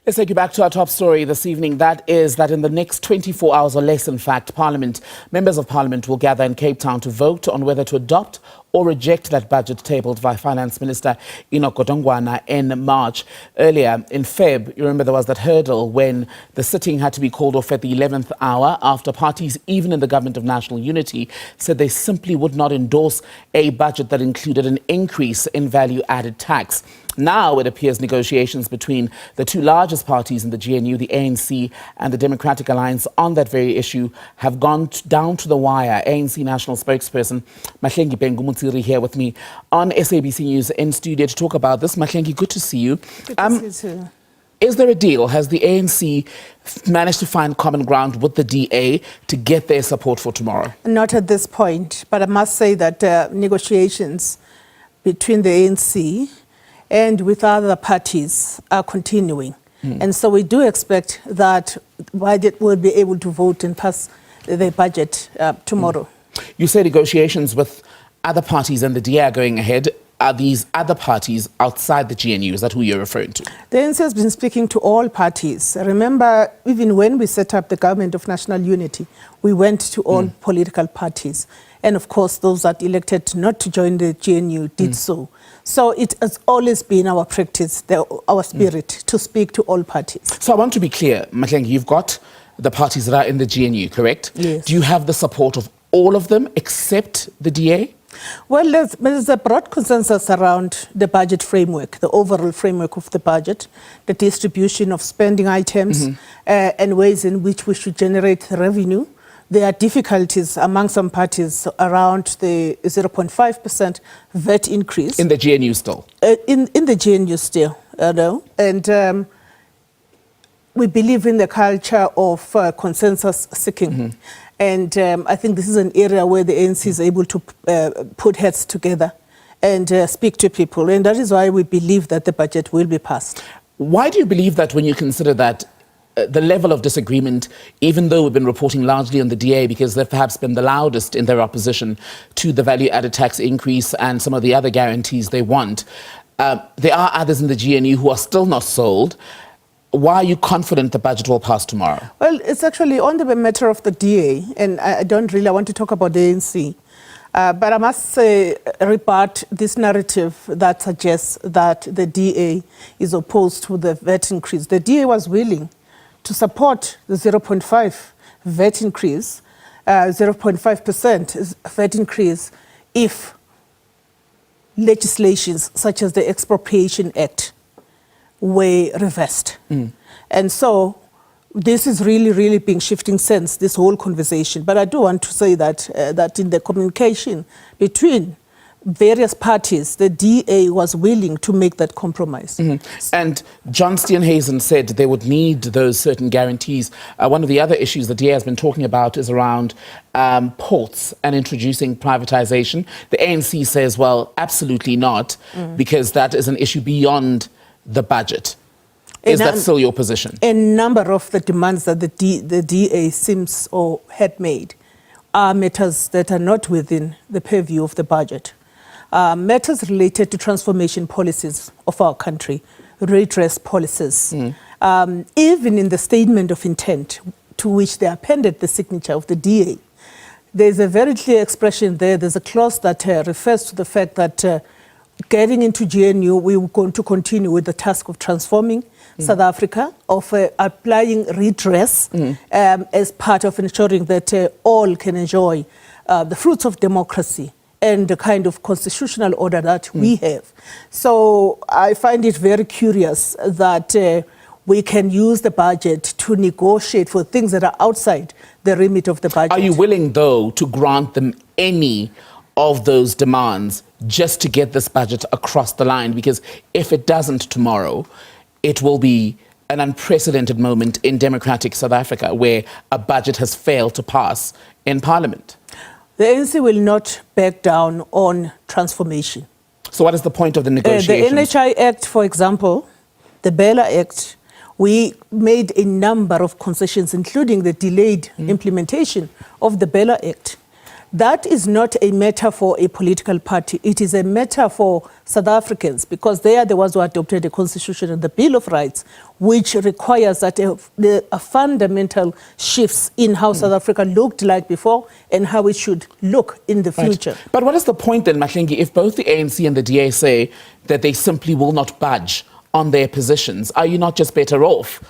Let's take you back to our top story this evening. That is that in the next 24 hours or less, in fact, members of Parliament will gather in Cape Town to vote on whether to adopt or reject that budget tabled by Finance Minister Enoch Godongwana in March. Earlier in Feb, you remember there was that hurdle when the sitting had to be called off at the 11th hour after parties, even in the Government of National Unity, said they simply would not endorse a budget that included an increase in value-added tax. Now it appears negotiations between the two largest parties in the GNU, the ANC and the Democratic Alliance, on that very issue have gone down to the wire. ANC National Spokesperson Mahlengi Bhengu-Motsiri here with me on SABC News in studio to talk about this. Mahlengi, good to see you. Good to see you too. Is there a deal? Has the ANC managed to find common ground with the DA to get their support for tomorrow? Not at this point, but I must say that negotiations between the ANC and with other parties are continuing. And so we do expect that budget will be able to vote and pass the budget tomorrow. You say negotiations with other parties and the DA are going ahead. Are these other parties outside the GNU? Is that who you're referring to? The ANC has been speaking to all parties. Remember, even when we set up the Government of National Unity, we went to all political parties. And of course, those that elected not to join the GNU did so. So it has always been our practice, our spirit, to speak to all parties. So I want to be clear, Mahlengi, you've got the parties that are in the GNU, correct? Yes. Do you have the support of all of them except the DA? Well, there's a broad consensus around the budget framework, the overall framework of the budget, the distribution of spending items, and ways in which we should generate revenue. There are difficulties among some parties around the 0.5% VAT increase. In the GNU still? In the GNU still, and we believe in the culture of consensus seeking. And I think this is an area where the ANC is able to put heads together and speak to people. And that is why we believe that the budget will be passed. Why do you believe that when you consider that the level of disagreement, even though we've been reporting largely on the DA because they've perhaps been the loudest in their opposition to the value-added tax increase and some of the other guarantees they want, there are others in the GNU who are still not sold. Why are you confident the budget will pass tomorrow? Well, it's actually on the matter of the DA, and I want to talk about the ANC. But I must say, rebut this narrative that suggests that the DA is opposed to the VAT increase. The DA was willing to support the 0.5 VAT increase, 0.5% VAT increase, if legislations such as the Expropriation Act were reversed. And so this is really being shifting sense, this whole conversation. But I do want to say that that in the communication between various parties, the DA was willing to make that compromise. And John Steenhuisen said they would need those certain guarantees. One of the other issues the DA has been talking about is around ports and introducing privatization. The ANC says, well, absolutely not, because that is an issue beyond the budget. Is that still your position? A number of the demands that the DA seems or had made are matters that are not within the purview of the budget. Matters related to transformation policies of our country, redress policies. Even in the statement of intent to which they appended the signature of the DA, there's a very clear expression there. There's a clause that refers to the fact that getting into GNU, we were going to continue with the task of transforming South Africa, of applying redress as part of ensuring that all can enjoy the fruits of democracy and the kind of constitutional order that we have. So I find it very curious that we can use the budget to negotiate for things that are outside the remit of the budget. Are you willing, though, to grant them any of those demands just to get this budget across the line? Because if it doesn't tomorrow, it will be an unprecedented moment in democratic South Africa where a budget has failed to pass in Parliament. The ANC will not back down on transformation. So what is the point of the negotiations? The NHI Act, for example, the Bela Act, we made a number of concessions, including the delayed implementation of the Bela Act. That is not a matter for a political party. It is a matter for South Africans, because they are the ones who adopted the Constitution and the Bill of Rights, which requires that a fundamental shifts in how South Africa looked like before and how it should look in the future. Right. But what is the point then, Mahlengi, if both the ANC and the DA say that they simply will not budge on their positions? Are you not just better off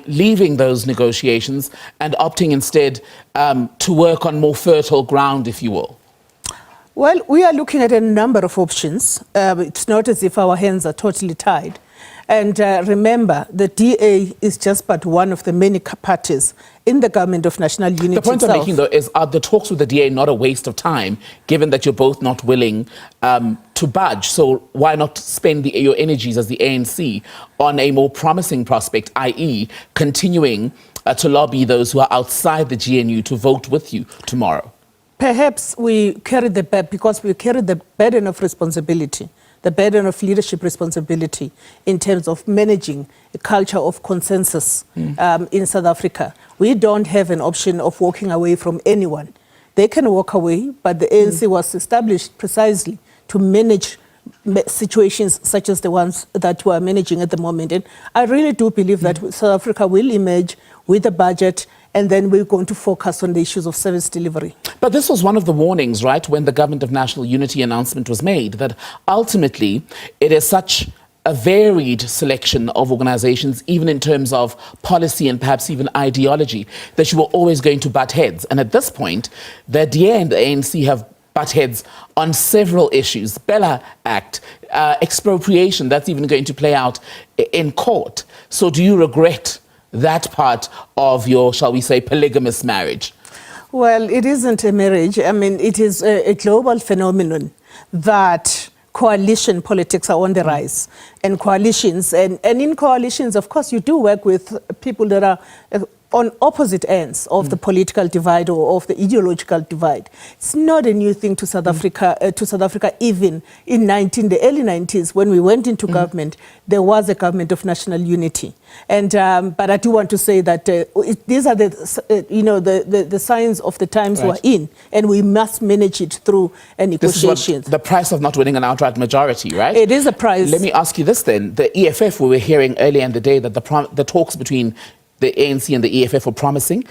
leaving those negotiations and opting instead to work on more fertile ground, if you will? Well, we are looking at a number of options. It's not as if our hands are totally tied. And remember, the DA is just but one of the many parties in the government of national unity. The point I'm making, though, is are the talks with the DA not a waste of time, given that you're both not willing to budge? So why not spend your energies as the ANC on a more promising prospect, i.e. continuing to lobby those who are outside the GNU to vote with you tomorrow? Perhaps we carry because we carry the burden of responsibility, the burden of leadership responsibility in terms of managing a culture of consensus in South Africa. We don't have an option of walking away from anyone. They can walk away, but the ANC was established precisely to manage situations such as the ones that we're managing at the moment. And I really do believe that South Africa will emerge with a budget, and then we're going to focus on the issues of service delivery. But this was one of the warnings, right, when the Government of National Unity announcement was made, that ultimately it is such a varied selection of organizations, even in terms of policy and perhaps even ideology, that you were always going to butt heads. And at this point, the DA and the ANC have butt heads on several issues. Bella Act, expropriation, that's even going to play out in court. So do you regret that part of your, shall we say, polygamous marriage? Well, it isn't a marriage. I mean, it is a global phenomenon that coalition politics are on the rise. And coalitions, and in coalitions, of course, you do work with people that are on opposite ends of the political divide or of the ideological divide. It's not a new thing to South Africa. Even in the early 90s, when we went into government, there was a government of national unity. And but I do want to say that these are the signs of the times we're in, and we must manage it through negotiations. This is the price of not winning an outright majority, right? It is a price. Let me ask you this then: the EFF, we were hearing earlier in the day that the talks between the ANC and the EFF were promising.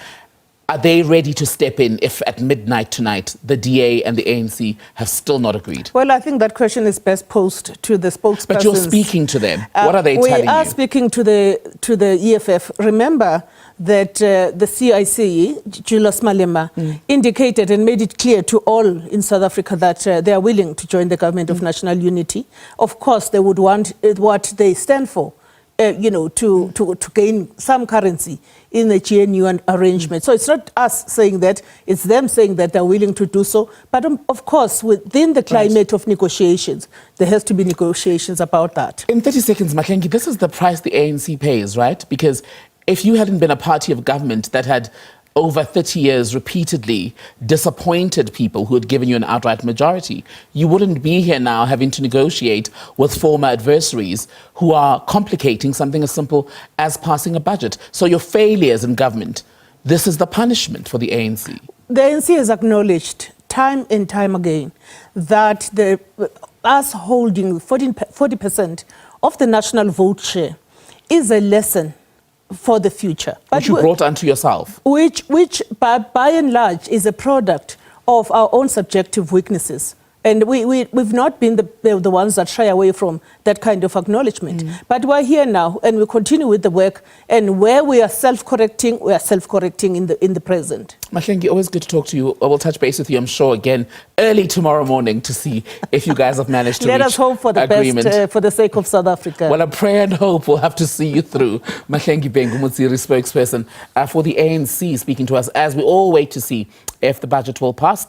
Are they ready to step in if at midnight tonight the DA and the ANC have still not agreed? Well, I think that question is best posed to the spokespersons. But you're speaking to them. What are they telling you? We are speaking to the EFF. Remember that the CIC, Julius Malema, indicated and made it clear to all in South Africa that they are willing to join the government of national unity. Of course, they would want what they stand for. To gain some currency in the GNU arrangement. So it's not us saying that, it's them saying that they're willing to do so. But of course, within the climate of negotiations, there has to be negotiations about that. In 30 seconds, Mahlengi, this is the price the ANC pays, right? Because if you hadn't been a party of government that had over 30 years repeatedly disappointed people who had given you an outright majority, you wouldn't be here now having to negotiate with former adversaries who are complicating something as simple as passing a budget. So your failures in government, this is the punishment for the ANC. The ANC has acknowledged time and time again that us holding 40% of the national vote share is a lesson for the future. Which you brought onto yourself. Which by and large is a product of our own subjective weaknesses. And we've not been the ones that shy away from that kind of acknowledgement. But we're here now, and we continue with the work. And where we are self-correcting, we are self-correcting in the present. Mahlengi, always good to talk to you. I will touch base with you, I'm sure, again early tomorrow morning to see if you guys have managed to Let reach us hope for the agreement. best for the sake of South Africa. Well, I pray and hope we'll have to see you through. Mahlengi Bhengu-Motsiri, spokesperson for the ANC, speaking to us as we all wait to see if the budget will pass.